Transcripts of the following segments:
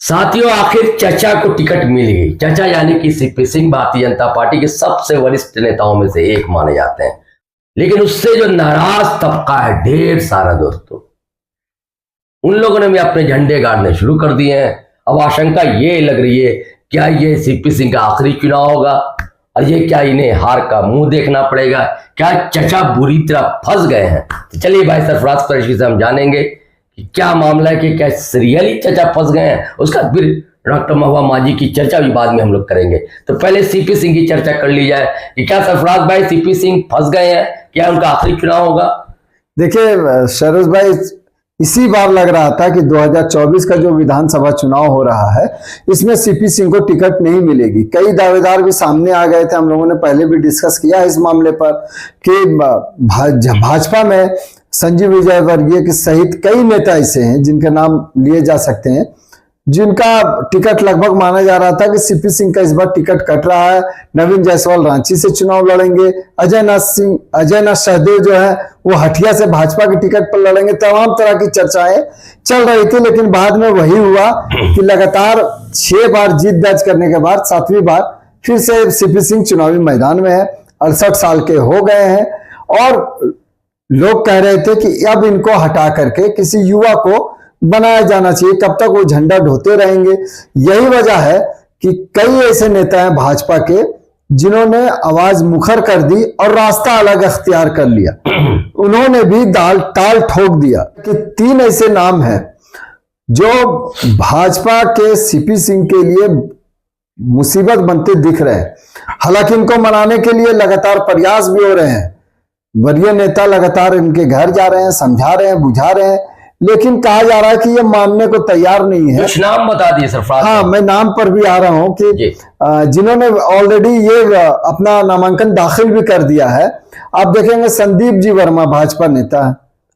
साथियों, आखिर चचा को टिकट मिल गई। चचा यानी कि सीपी सिंह भारतीय जनता पार्टी के सबसे वरिष्ठ नेताओं में से एक माने जाते हैं, लेकिन उससे जो नाराज तबका है ढेर सारा दोस्तों, उन लोगों ने भी अपने झंडे गाड़ने शुरू कर दिए हैं। अब आशंका ये लग रही है, क्या ये सीपी सिंह का आखिरी चुनाव होगा और ये क्या इन्हें हार का मुंह देखना पड़ेगा? क्या चचा बुरी तरह फंस गए हैं? तो चलिए भाई सरफराज कुरैशी से हम जानेंगे कि क्या मामला है, कि क्या सीरियली चचा फंस गए हैं। उसका फिर डॉक्टर महुआ माझी की चर्चा भी बाद में हम लोग करेंगे। तो पहले सीपी सिंह की चर्चा कर ली जाए कि क्या सरफराज भाई सीपी सिंह फंस गए हैं, क्या उनका आखिरी चुनाव होगा? देखिए शरद भाई, इसी बार लग रहा था कि 2024 का जो विधानसभा चुनाव हो रहा है इसमें सीपी सिंह को टिकट नहीं मिलेगी। कई दावेदार भी सामने आ गए थे, हम लोगों ने पहले भी डिस्कस किया इस मामले पर कि भाजपा में संजीव विजयवर्गीय के सहित कई नेता ऐसे हैं जिनके नाम लिए जा सकते हैं, जिनका टिकट लगभग माना जा रहा था कि सीपी सिंह का इस बार टिकट कट रहा है। नवीन जायसवाल रांची से चुनाव लड़ेंगे, अजय नाथ सहदेव जो है वो हटिया से भाजपा के टिकट पर लड़ेंगे। तमाम तरह की चर्चाएं चल रही थी, लेकिन बाद में वही हुआ कि लगातार 6 बार जीत दर्ज करने के बाद 7वीं बार फिर से सीपी सिंह चुनावी मैदान में है। 68 साल के हो गए हैं और लोग कह रहे थे कि अब इनको हटा करके किसी युवा को बनाया जाना चाहिए, कब तक वो झंडा ढोते रहेंगे। यही वजह है कि कई ऐसे नेता हैं भाजपा के जिन्होंने आवाज मुखर कर दी और रास्ता अलग अख्तियार कर लिया। उन्होंने भी टाल ठोक दिया कि 3 ऐसे नाम हैं जो भाजपा के सीपी सिंह के लिए मुसीबत बनते दिख रहे हैं। हालांकि इनको मनाने के लिए लगातार प्रयास भी हो रहे हैं, वरीय नेता लगातार इनके घर जा रहे हैं, समझा रहे हैं, बुझा रहे हैं, लेकिन कहा जा रहा है कि ये मानने को तैयार नहीं है। कुछ नाम बता दिए सरफराज। हाँ, मैं नाम पर भी आ रहा हूं कि जिन्होंने ऑलरेडी ये अपना नामांकन दाखिल भी कर दिया है। आप देखेंगे संदीप जी वर्मा भाजपा नेता,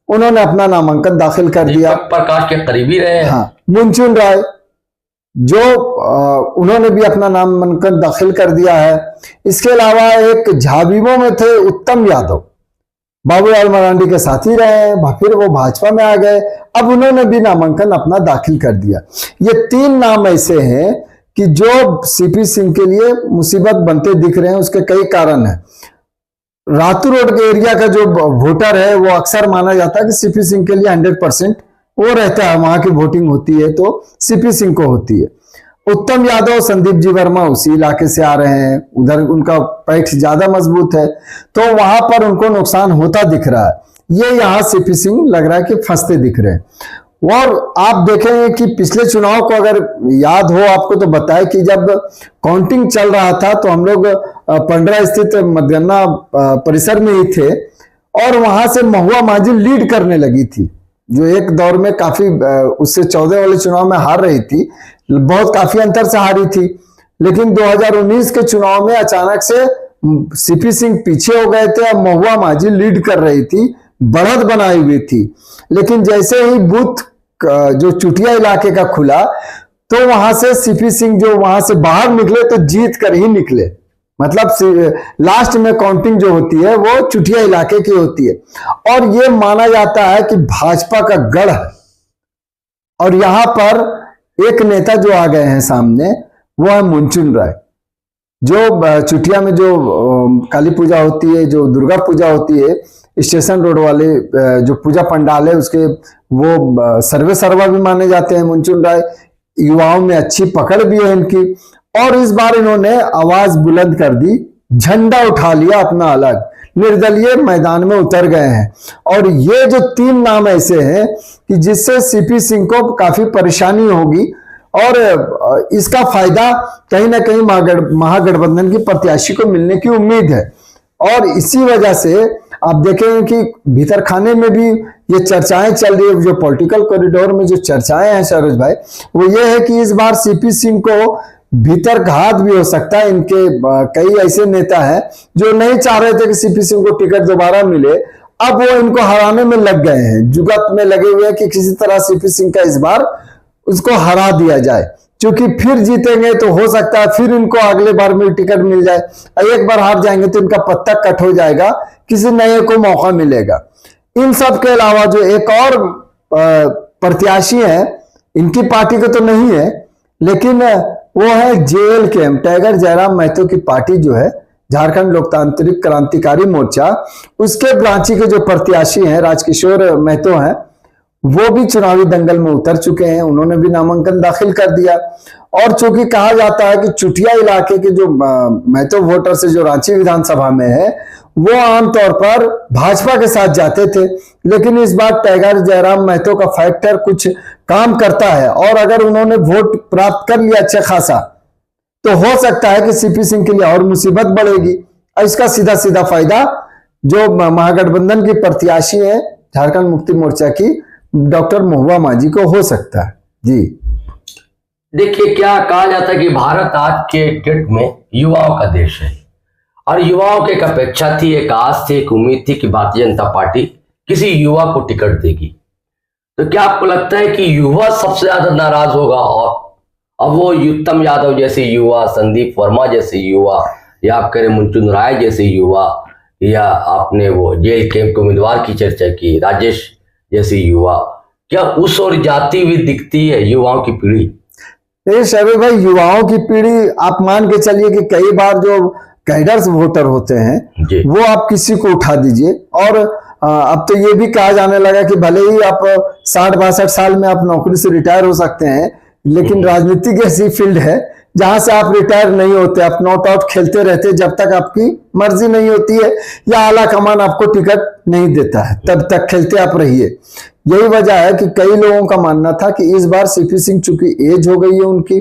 उन्होंने अपना नामांकन दाखिल कर दिया। प्रकाश के करीबी रहे हैं। हाँ, मुनचुन राय जो उन्होंने भी अपना नामांकन दाखिल कर दिया है। इसके अलावा एक झाविमो में थे उत्तम यादव, बाबूलाल मरांडी के साथी रहे हैं, फिर वो भाजपा में आ गए, अब उन्होंने भी नामांकन अपना दाखिल कर दिया। ये 3 नाम ऐसे हैं कि जो सीपी सिंह के लिए मुसीबत बनते दिख रहे हैं। उसके कई कारण हैं। रातू रोड के एरिया का जो वोटर है वो अक्सर माना जाता है कि सीपी सिंह के लिए 100% वो रहता है, वहां की वोटिंग होती है तो सीपी सिंह को होती है। उत्तम यादव, संदीप जी वर्मा उसी इलाके से आ रहे हैं, उधर उनका पैठ ज्यादा मजबूत है, तो वहां पर उनको नुकसान होता दिख रहा है। ये यहाँ सीपी सिंह लग रहा है कि फंसते दिख रहे हैं। और आप देखेंगे कि पिछले चुनाव को अगर याद हो आपको तो बताए कि जब काउंटिंग चल रहा था तो हम लोग पंडरा स्थित मतगणना परिसर में ही थे और वहां से महुआ माझी लीड करने लगी थी, जो एक दौर में काफी उससे 14 वाले चुनाव में हार रही थी, बहुत काफी अंतर से हारी थी। लेकिन 2019 के चुनाव में अचानक से सीपी सिंह पीछे हो गए थे और महुआ माझी लीड कर रही थी, बढ़त बनाई हुई थी। लेकिन जैसे ही बूथ जो चुटिया इलाके का खुला तो वहां से सीपी सिंह जो वहां से बाहर निकले तो जीत कर ही निकले। मतलब लास्ट में काउंटिंग जो होती है वो चुटिया इलाके की होती है और ये माना जाता है कि भाजपा का गढ़ है। और यहां पर एक नेता जो आ गए हैं सामने, वो है मुनचुन राय, जो चुटिया में जो काली पूजा होती है, जो दुर्गा पूजा होती है, स्टेशन रोड वाले जो पूजा पंडाल है उसके वो सर्वे सर्वा भी माने जाते हैं मुनचुन राय। युवाओं में अच्छी पकड़ भी है इनकी और इस बार इन्होंने आवाज बुलंद कर दी, झंडा उठा लिया अपना अलग, निर्दलीय मैदान में उतर गए हैं। और ये जो 3 नाम ऐसे हैं कि जिससे सीपी सिंह को काफी परेशानी होगी और इसका फायदा कहीं ना कहीं महागठबंधन की प्रत्याशी को मिलने की उम्मीद है। और इसी वजह से आप देखेंगे कि भीतर खाने में भी ये चर्चाएं चल रही है, जो पॉलिटिकल कॉरिडोर में जो चर्चाएं हैं सरोज भाई, वो ये है कि इस बार सीपी सिंह को भीतर घात भी हो सकता है। इनके कई ऐसे नेता हैं जो नहीं चाह रहे थे कि सीपी सिंह को टिकट दोबारा मिले, अब वो इनको हराने में लग गए हैं, जुगत में लगे हुए हैं कि किसी तरह सीपी सिंह का इस बार उसको हरा दिया जाए, क्योंकि फिर जीतेंगे तो हो सकता है फिर इनको अगले बार में टिकट मिल जाए। एक बार हार जाएंगे तो इनका पत्ता कट हो जाएगा, किसी नए को मौका मिलेगा। इन सब के अलावा जो एक और प्रत्याशी है, इनकी पार्टी को तो नहीं है, लेकिन वो है JLKM, टाइगर जयराम महतो की पार्टी जो है, झारखंड लोकतांत्रिक क्रांतिकारी मोर्चा, उसके ब्रांची के जो प्रत्याशी हैं राजकिशोर महतो हैं, वो भी चुनावी दंगल में उतर चुके हैं। उन्होंने भी नामांकन दाखिल कर दिया। और चूंकि कहा जाता है कि चुटिया इलाके के जो महतो वोटर से जो रांची विधानसभा में है, वो आमतौर पर भाजपा के साथ जाते थे, लेकिन इस बार टाइगर जयराम महतो का फैक्टर कुछ काम करता है, और अगर उन्होंने वोट प्राप्त कर लिया अच्छा खासा, तो हो सकता है कि CP सिंह के लिए और मुसीबत बढ़ेगी। और इसका सीधा सीधा फायदा जो महागठबंधन की प्रत्याशी है झारखंड मुक्ति मोर्चा की डॉक्टर महुआ माझी को हो सकता है। जी देखिए, क्या कहा जाता है कि भारत आज के डेट में युवाओं का देश है, और युवाओं की एक अपेक्षा थी, एक आस थी, एक उम्मीद थी कि भारतीय जनता पार्टी किसी युवा को टिकट देगी। तो क्या आपको लगता है कि युवा सबसे ज्यादा नाराज होगा, और अब वो उत्तम यादव जैसे युवा, संदीप वर्मा जैसे युवा, या आप कह रहे मुंचुन राय जैसे युवा, या आपने वो JLKM के उम्मीदवार की चर्चा की राजेश जैसे युवा, क्या उस ओर जाती हुई दिखती है युवाओं की पीढ़ी? देखिए शबीर भाई, युवाओं की पीढ़ी आप मान के चलिए कि कई बार जो कैडर्स वोटर होते हैं वो आप किसी को उठा दीजिए, और अब तो ये भी कहा जाने लगा कि भले ही आप 60-62 साल में आप नौकरी से रिटायर हो सकते हैं, लेकिन राजनीतिक ऐसी फील्ड है जहां से आप रिटायर नहीं होते, आप नॉट आउट खेलते रहते जब तक आपकी मर्जी नहीं होती है या आला कमान आपको टिकट नहीं देता है, तब तक खेलते आप रहिए। यही वजह है कि कई लोगों का मानना था कि इस बार CP सिंह चूंकि एज हो गई है उनकी,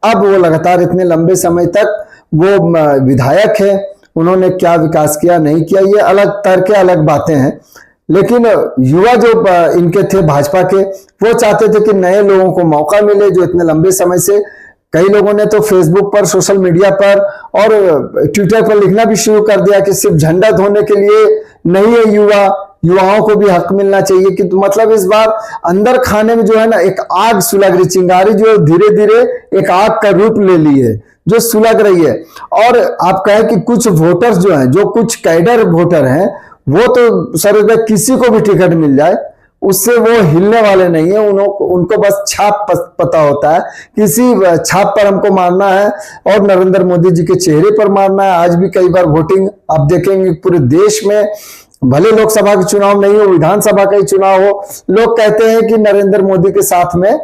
अब वो लगातार इतने लंबे समय तक वो विधायक है, उन्होंने क्या विकास किया नहीं किया ये अलग तर्क, अलग बातें हैं, लेकिन युवा जो इनके थे भाजपा के, वो चाहते थे कि नए लोगों को मौका मिले जो इतने लंबे समय से, कई लोगों ने तो फेसबुक पर, सोशल मीडिया पर और ट्विटर पर लिखना भी शुरू कर दिया कि सिर्फ झंडा धोने के लिए नहीं है युवाओं को भी हक मिलना चाहिए। कि तो मतलब इस बार अंदर खाने में जो है ना एक आग सुलग रही, चिंगारी जो धीरे धीरे एक आग का रूप ले ली है, जो सुलग रही है। और आप कहें कि कुछ वोटर्स जो हैं, जो कुछ कैडर वोटर हैं, वो तो सर किसी को भी टिकट मिल जाए उससे वो हिलने वाले नहीं है, उनको बस छाप पता होता है, किसी छाप पर हमको मारना है और नरेंद्र मोदी जी के चेहरे पर मारना है। आज भी कई बार वोटिंग आप देखेंगे पूरे देश में, भले लोकसभा के चुनाव नहीं हो, विधानसभा का ही चुनाव हो, लोग कहते हैं कि नरेंद्र मोदी के साथ में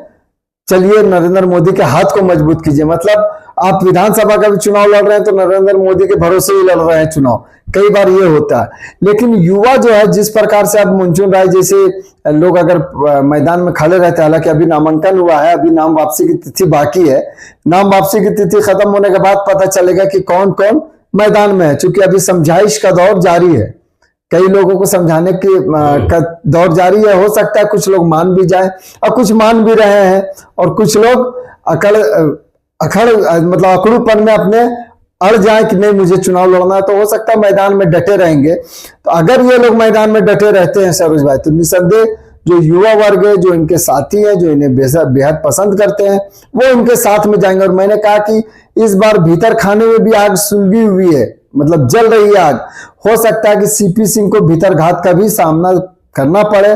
चलिए, नरेंद्र मोदी के हाथ को मजबूत कीजिए। मतलब आप विधानसभा का भी चुनाव लड़ रहे हैं तो नरेंद्र मोदी के भरोसे ही लड़ रहे हैं चुनाव, कई बार ये होता है। लेकिन युवा जो है, जिस प्रकार से अब मुंचुन राय जैसे लोग अगर मैदान में खड़े रहते हैं, हालांकि अभी नामांकन हुआ है, अभी नाम वापसी की तिथि बाकी है, नाम वापसी की तिथि खत्म होने के बाद पता चलेगा कि कौन कौन मैदान में है, क्योंकि अभी समझाइश का दौर जारी है, कई लोगों को समझाने की का दौर जारी है। हो सकता है कुछ लोग मान भी जाए और कुछ मान भी रहे हैं, और कुछ लोग मतलब अकड़ूपन में अपने अड़ जाए कि नहीं मुझे चुनाव लड़ना है, तो हो सकता है मैदान में डटे रहेंगे। तो अगर ये लोग मैदान में डटे रहते हैं सरोज भाई, तो निसंदेह जो युवा वर्ग है, जो इनके साथी है, जो इन्हें बेहद पसंद करते हैं, वो इनके साथ में जाएंगे। और मैंने कहा कि इस बार भीतर खाने में भी आग सुलगी हुई है, मतलब जल रही है आग। हो सकता है कि CP सिंह को भीतर घात का भी सामना करना पड़े,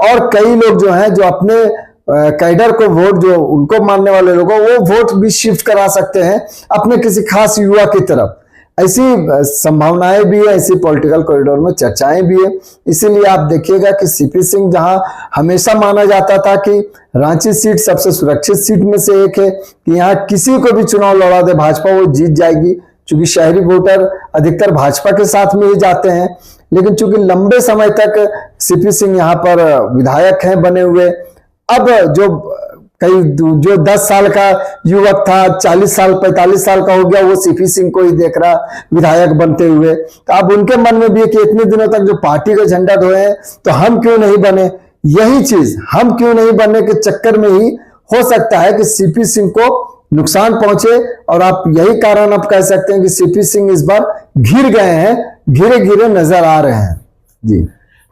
और कई लोग जो हैं, जो अपने कैडर को वोट, जो उनको मानने वाले लोगों, वो वोट भी शिफ्ट करा सकते हैं अपने किसी खास युवा की तरफ। ऐसी संभावनाएं भी है, ऐसी पॉलिटिकल कॉरिडोर में चर्चाएं भी है। इसीलिए आप देखिएगा कि CP सिंह, जहां हमेशा माना जाता था कि रांची सीट सबसे सुरक्षित सीट में से एक है, कि यहाँ किसी को भी चुनाव लड़ा दे भाजपा वो जीत जाएगी, क्योंकि शहरी वोटर अधिकतर भाजपा के साथ में ही जाते हैं। लेकिन चूंकि लंबे समय तक CP सिंह यहाँ पर विधायक हैं बने हुए, अब जो 10 साल का युवक था 40 साल 45 साल का हो गया, वो CP सिंह को ही देख रहा विधायक बनते हुए। तो अब उनके मन में भी है कि इतने दिनों तक जो पार्टी का झंडा ढोए हैं, तो हम क्यों नहीं बने। यही चीज हम क्यों नहीं बनने के चक्कर में ही हो सकता है कि CP सिंह को नुकसान पहुंचे। और आप यही कारण आप कह सकते हैं कि CP सिंह इस बार घिर गए हैं, घिरे घिरे नजर आ रहे हैं। जी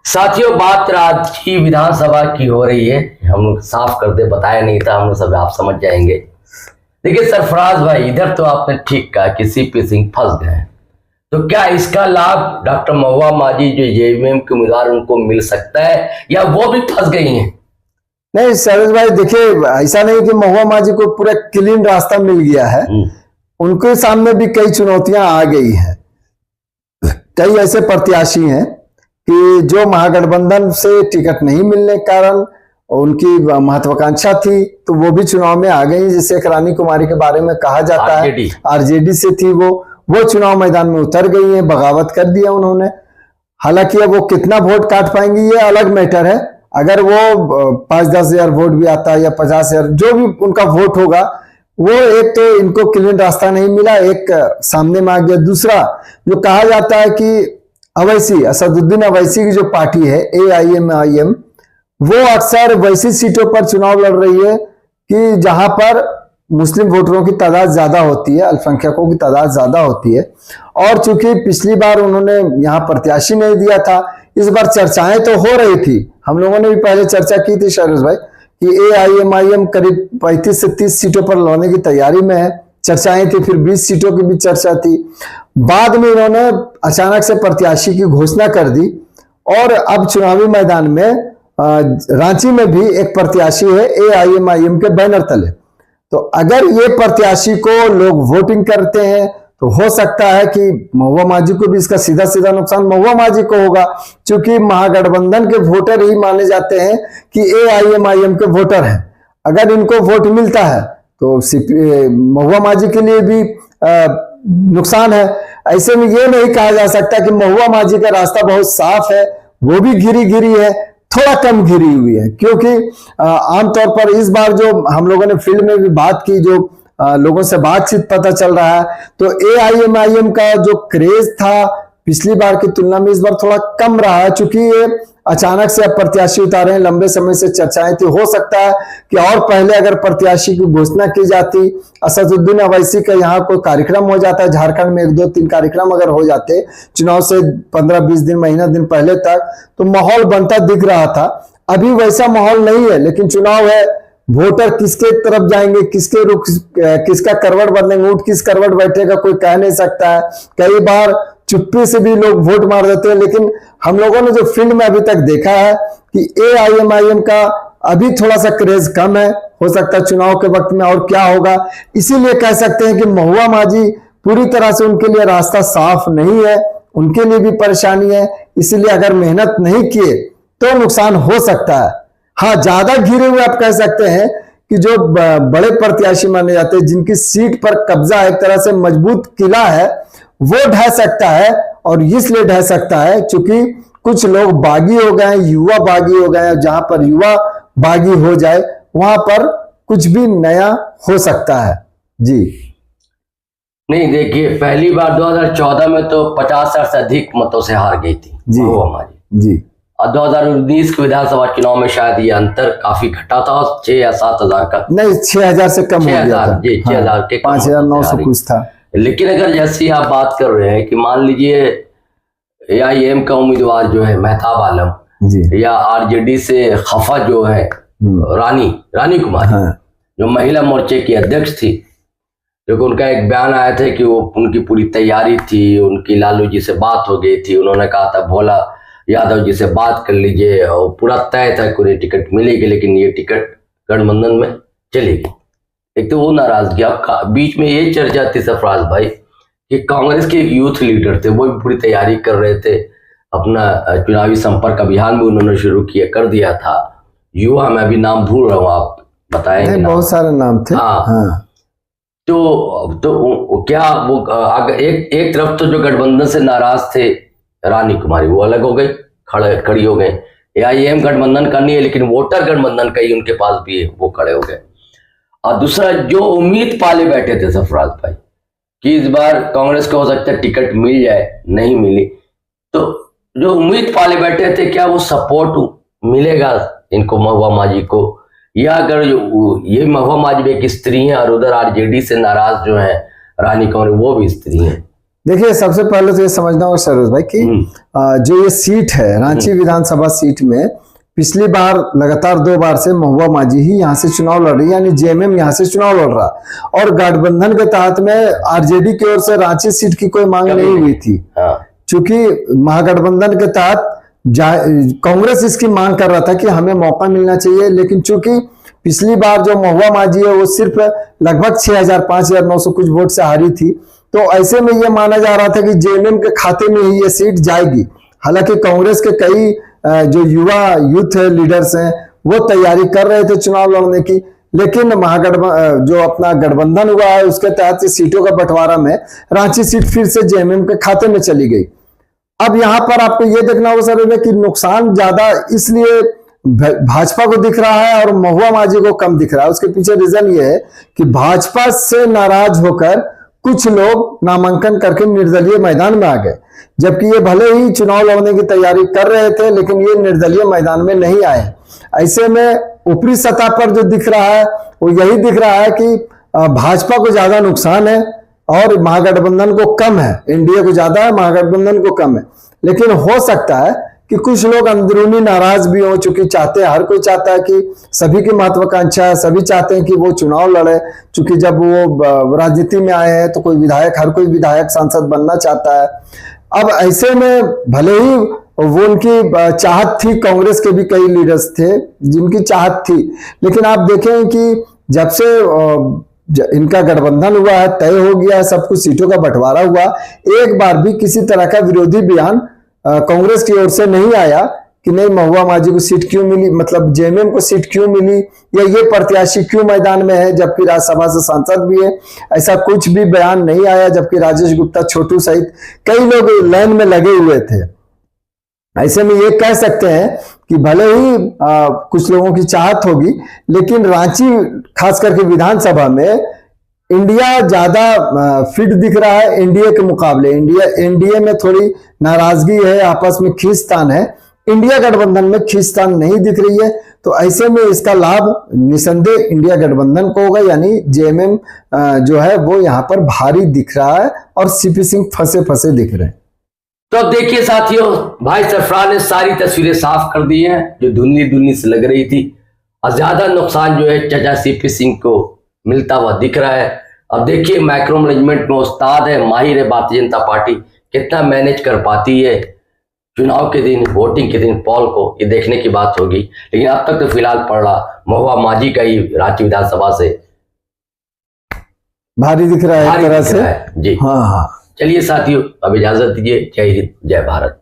साथियों, बात रांची विधानसभा की हो रही है, हम लोग साफ कर दे, बताया नहीं था हम लोग, सब आप समझ जाएंगे। देखिए सरफराज भाई, इधर तो आपने ठीक कहा कि CP सिंह फंस गए, तो क्या इसका लाभ डॉक्टर महुआ माझी जो JMM के उम्मीदवार उनको मिल सकता है, या वो भी फंस गई हैं? नहीं सरोज भाई देखिए, ऐसा नहीं कि महुआ माझी को पूरा क्लीन रास्ता मिल गया है। उनके सामने भी कई चुनौतियां आ गई हैं। कई ऐसे प्रत्याशी हैं कि जो महागठबंधन से टिकट नहीं मिलने के कारण उनकी महत्वाकांक्षा थी, तो वो भी चुनाव में आ गई। जैसे एक रानी कुमारी के बारे में कहा जाता है, आरजेडी से थी, वो चुनाव मैदान में उतर गई है, बगावत कर दिया उन्होंने। हालांकि अब वो कितना वोट काट पाएंगी ये अलग मैटर है। अगर वो 5-10 हजार वोट भी आता है या 50 हजार, जो भी उनका वोट होगा, वो एक तो इनको क्लीन रास्ता नहीं मिला, एक सामने में आ गया। दूसरा जो कहा जाता है कि अवैसी, असदुद्दीन अवैसी की जो पार्टी है AIMIM, वो अक्सर वैसी सीटों पर चुनाव लड़ रही है कि जहां पर मुस्लिम वोटरों की तादाद ज्यादा होती है, अल्पसंख्यकों की तादाद ज्यादा होती है। और चूंकि पिछली बार उन्होंने यहाँ प्रत्याशी नहीं दिया था, इस बार चर्चाएं तो हो रही थी। हम लोगों ने भी पहले चर्चा की थी शरद भाई कि AIMIM करीब 35 से 30 सीटों पर लड़ने की तैयारी में है। चर्चाएं थी, फिर 20 सीटों की भी चर्चा थी। बाद में इन्होंने अचानक से प्रत्याशी की घोषणा कर दी और अब चुनावी मैदान में रांची में भी एक प्रत्याशी है AIMIM के बैनर तले। तो अगर ये प्रत्याशी को लोग वोटिंग करते हैं तो हो सकता है कि महुआ माझी को भी इसका सीधा सीधा नुकसान महुआ माझी को होगा, क्योंकि महागठबंधन के वोटर ही माने जाते हैं कि AIMIM के वोटर हैं। अगर इनको वोट मिलता है तो महुआ माझी के लिए भी नुकसान है। ऐसे में ये नहीं कहा जा सकता कि महुआ माझी का रास्ता बहुत साफ है, वो भी घिरी घिरी है, थोड़ा कम घिरी हुई है। क्योंकि आमतौर पर इस बार जो हम लोगों ने फील्ड में भी बात की, जो लोगों से बातचीत पता चल रहा है, तो AIMIM का जो क्रेज था पिछली बार की तुलना में इस बार थोड़ा कम रहा है। चूंकि ये अचानक से अब प्रत्याशी उतारे हैं, लंबे समय से चर्चाएं थी। हो सकता है कि और पहले अगर प्रत्याशी की घोषणा की जाती, असदुद्दीन अवैसी का यहाँ कोई कार्यक्रम हो जाता है, झारखंड में 1-2-3 कार्यक्रम अगर हो जाते चुनाव से 15-20 दिन, महीना दिन पहले तक, तो माहौल बनता दिख रहा था। अभी वैसा माहौल नहीं है, लेकिन चुनाव है, वोटर किसके तरफ जाएंगे, किसके रुख, किसका करवट बदलेंगे, ऊंट किस करवट बैठेगा, कोई कह नहीं सकता है। कई बार चुप्पी से भी लोग वोट मार देते हैं। लेकिन हम लोगों ने जो फील्ड में अभी तक देखा है कि AIMIM का अभी थोड़ा सा क्रेज कम है। हो सकता है चुनाव के वक्त में और क्या होगा, इसीलिए कह सकते हैं कि महुआ माझी पूरी तरह से उनके लिए रास्ता साफ नहीं है, उनके लिए भी परेशानी है। इसीलिए अगर मेहनत नहीं किए तो नुकसान हो सकता है। हाँ, ज्यादा घिरे हुए आप कह सकते हैं कि जो बड़े प्रत्याशी माने जाते हैं, जिनकी सीट पर कब्जा एक तरह से मजबूत किला है, वो ढह सकता है। और इसलिए ढह सकता है क्योंकि कुछ लोग बागी हो गए, युवा बागी हो गए। जहां पर युवा बागी हो जाए वहां पर कुछ भी नया हो सकता है। जी नहीं, देखिए पहली बार 2014 में तो 50,000 से अधिक मतों से हार गई थी जी हमारी जी। और 2019 के विधानसभा चुनाव में शायद ये अंतर काफी घटा था, 6 या 7 हजार का, नहीं 6,000 से कम हो गया था जी, 6,000 के 5,900 कुछ था। लेकिन अगर जैसी आप बात कर रहे हैं कि मान लीजिए AIM का उम्मीदवार जो है महताब आलम जी, या RJD से खफा जो है रानी कुमारी, जो महिला मोर्चे की अध्यक्ष थी, क्योंकि उनका एक बयान आया था कि वो उनकी पूरी तैयारी थी, उनकी लालू जी से बात हो गई थी, उन्होंने कहा था भोला यादव जी से बात कर लीजिए, और पूरा तय था कि उन्हें टिकट मिलेगी, लेकिन ये टिकट गठबंधन में चलेगी। एक तो वो नाराजगी। अब बीच में ये चर्चा थी सरफराज भाई कि कांग्रेस के एक यूथ लीडर थे, वो भी पूरी तैयारी कर रहे थे, अपना चुनावी संपर्क अभियान भी उन्होंने शुरू कर दिया था। युवा, मैं अभी नाम भूल रहा हूँ, आप बताएंगे? बहुत सारे नाम थे। हाँ। तो क्या वो एक तरफ तो जो गठबंधन से नाराज थे रानी कुमारी, वो अलग हो गए, खड़ी हो गए। AIM गठबंधन का नहीं है, लेकिन वोटर गठबंधन का ही उनके पास भी है, वो खड़े हो गए। और दूसरा, जो उम्मीद पाले बैठे थे सरफराज भाई कि इस बार कांग्रेस को हो सकता है टिकट मिल जाए, नहीं मिली, तो जो उम्मीद पाले बैठे थे, क्या वो सपोर्ट मिलेगा इनको, महुआ माझी को? या अगर ये महुआ माझी एक स्त्री है और उधर RJD से नाराज जो है रानी कुमारी, वो भी स्त्री है। देखिए, सबसे पहले तो ये समझना होगा सरोज भाई कि जो ये सीट है, रांची विधानसभा सीट में पिछली बार लगातार 2 बार से महुआ माझी ही यहाँ से चुनाव लड़ रही, यानी JMM यहाँ से चुनाव लड़ रहा। और गठबंधन के तहत में RJD की ओर से रांची सीट की कोई मांग नहीं हुई थी, क्योंकि महागठबंधन के तहत कांग्रेस इसकी मांग कर रहा था कि हमें मौका मिलना चाहिए, लेकिन चूंकि पिछली बार जो महुआ माझी है वो सिर्फ लगभग 6,000 5,900 कुछ वोट से हारी थी, तो ऐसे में ये माना जा रहा था कि जेएमएम के खाते में ही ये सीट जाएगी। हालांकि कांग्रेस के कई जो युवा यूथ लीडर्स हैं वो तैयारी कर रहे थे चुनाव लड़ने की, लेकिन जो अपना गठबंधन हुआ है उसके तहत सीटों का बंटवारा में रांची सीट फिर से जेएमएम के खाते में चली गई। अब यहां पर आपको यह देखना होगा सर कि नुकसान ज्यादा इसलिए भाजपा को दिख रहा है और महुआ माझी को कम दिख रहा है। उसके पीछे रीजन ये है कि भाजपा से नाराज होकर कुछ लोग नामांकन करके निर्दलीय मैदान में आ गए, जबकि ये भले ही चुनाव लड़ने की तैयारी कर रहे थे लेकिन ये निर्दलीय मैदान में नहीं आए। ऐसे में ऊपरी सतह पर जो दिख रहा है वो यही दिख रहा है कि भाजपा को ज्यादा नुकसान है और महागठबंधन को कम है। एनडीए को ज्यादा है, महागठबंधन को कम है। लेकिन हो सकता है कि कुछ लोग अंदरूनी नाराज भी हो, चूंकि चाहते हैं, हर कोई चाहता है कि सभी की महत्वाकांक्षा है, सभी चाहते हैं कि वो चुनाव लड़े, चूंकि जब वो राजनीति में आए हैं तो कोई विधायक, हर कोई विधायक सांसद बनना चाहता है। अब ऐसे में भले ही वो उनकी चाहत थी, कांग्रेस के भी कई लीडर्स थे जिनकी चाहत थी, लेकिन आप देखें कि जब से इनका गठबंधन हुआ है, तय हो गया है, सब कुछ सीटों का बंटवारा हुआ, एक बार भी किसी तरह का विरोधी बयान कांग्रेस की ओर से नहीं आया कि नहीं महुआ माझी को सीट क्यों मिली, मतलब जेएमएम को सीट क्यों मिली, या ये प्रत्याशी क्यों मैदान में है जबकि राज्यसभा से सांसद भी है। ऐसा कुछ भी बयान नहीं आया, जबकि राजेश गुप्ता, छोटू सहित कई लोग लाइन में लगे हुए थे। ऐसे में ये कह सकते हैं कि भले ही कुछ लोगों की चाहत होगी, लेकिन रांची खास करके विधानसभा में इंडिया ज्यादा फिट दिख रहा है एनडीए के मुकाबले। एनडीए में थोड़ी नाराजगी है, आपस में खींचतान है, इंडिया गठबंधन में खींचतान नहीं दिख रही है। तो ऐसे में इसका लाभ निसंदेह इंडिया गठबंधन को होगा, यानी जेएमएम जो है वो यहां पर भारी दिख रहा है और सीपी सिंह फंसे फंसे दिख रहे हैं। तो अब देखिए साथियों, भाई सरफराज ने सारी तस्वीरें साफ कर दी हैं जो धुंधली से लग रही थी, और ज्यादा नुकसान जो है चाचा सीपी सिंह को मिलता हुआ दिख रहा है। अब देखिए माइक्रो मैनेजमेंट में उस्ताद है, माहिर है भारतीय जनता पार्टी, कितना मैनेज कर पाती है चुनाव के दिन, वोटिंग के दिन पोल को, ये देखने की बात होगी। लेकिन अब तक तो फिलहाल पड़ रहा महुआ माझी का ही रांची विधानसभा से भारी दिख रहा है एक तरह से। जी हाँ। चलिए साथियों, अब इजाजत दीजिए। जय हिंद, जय भारत।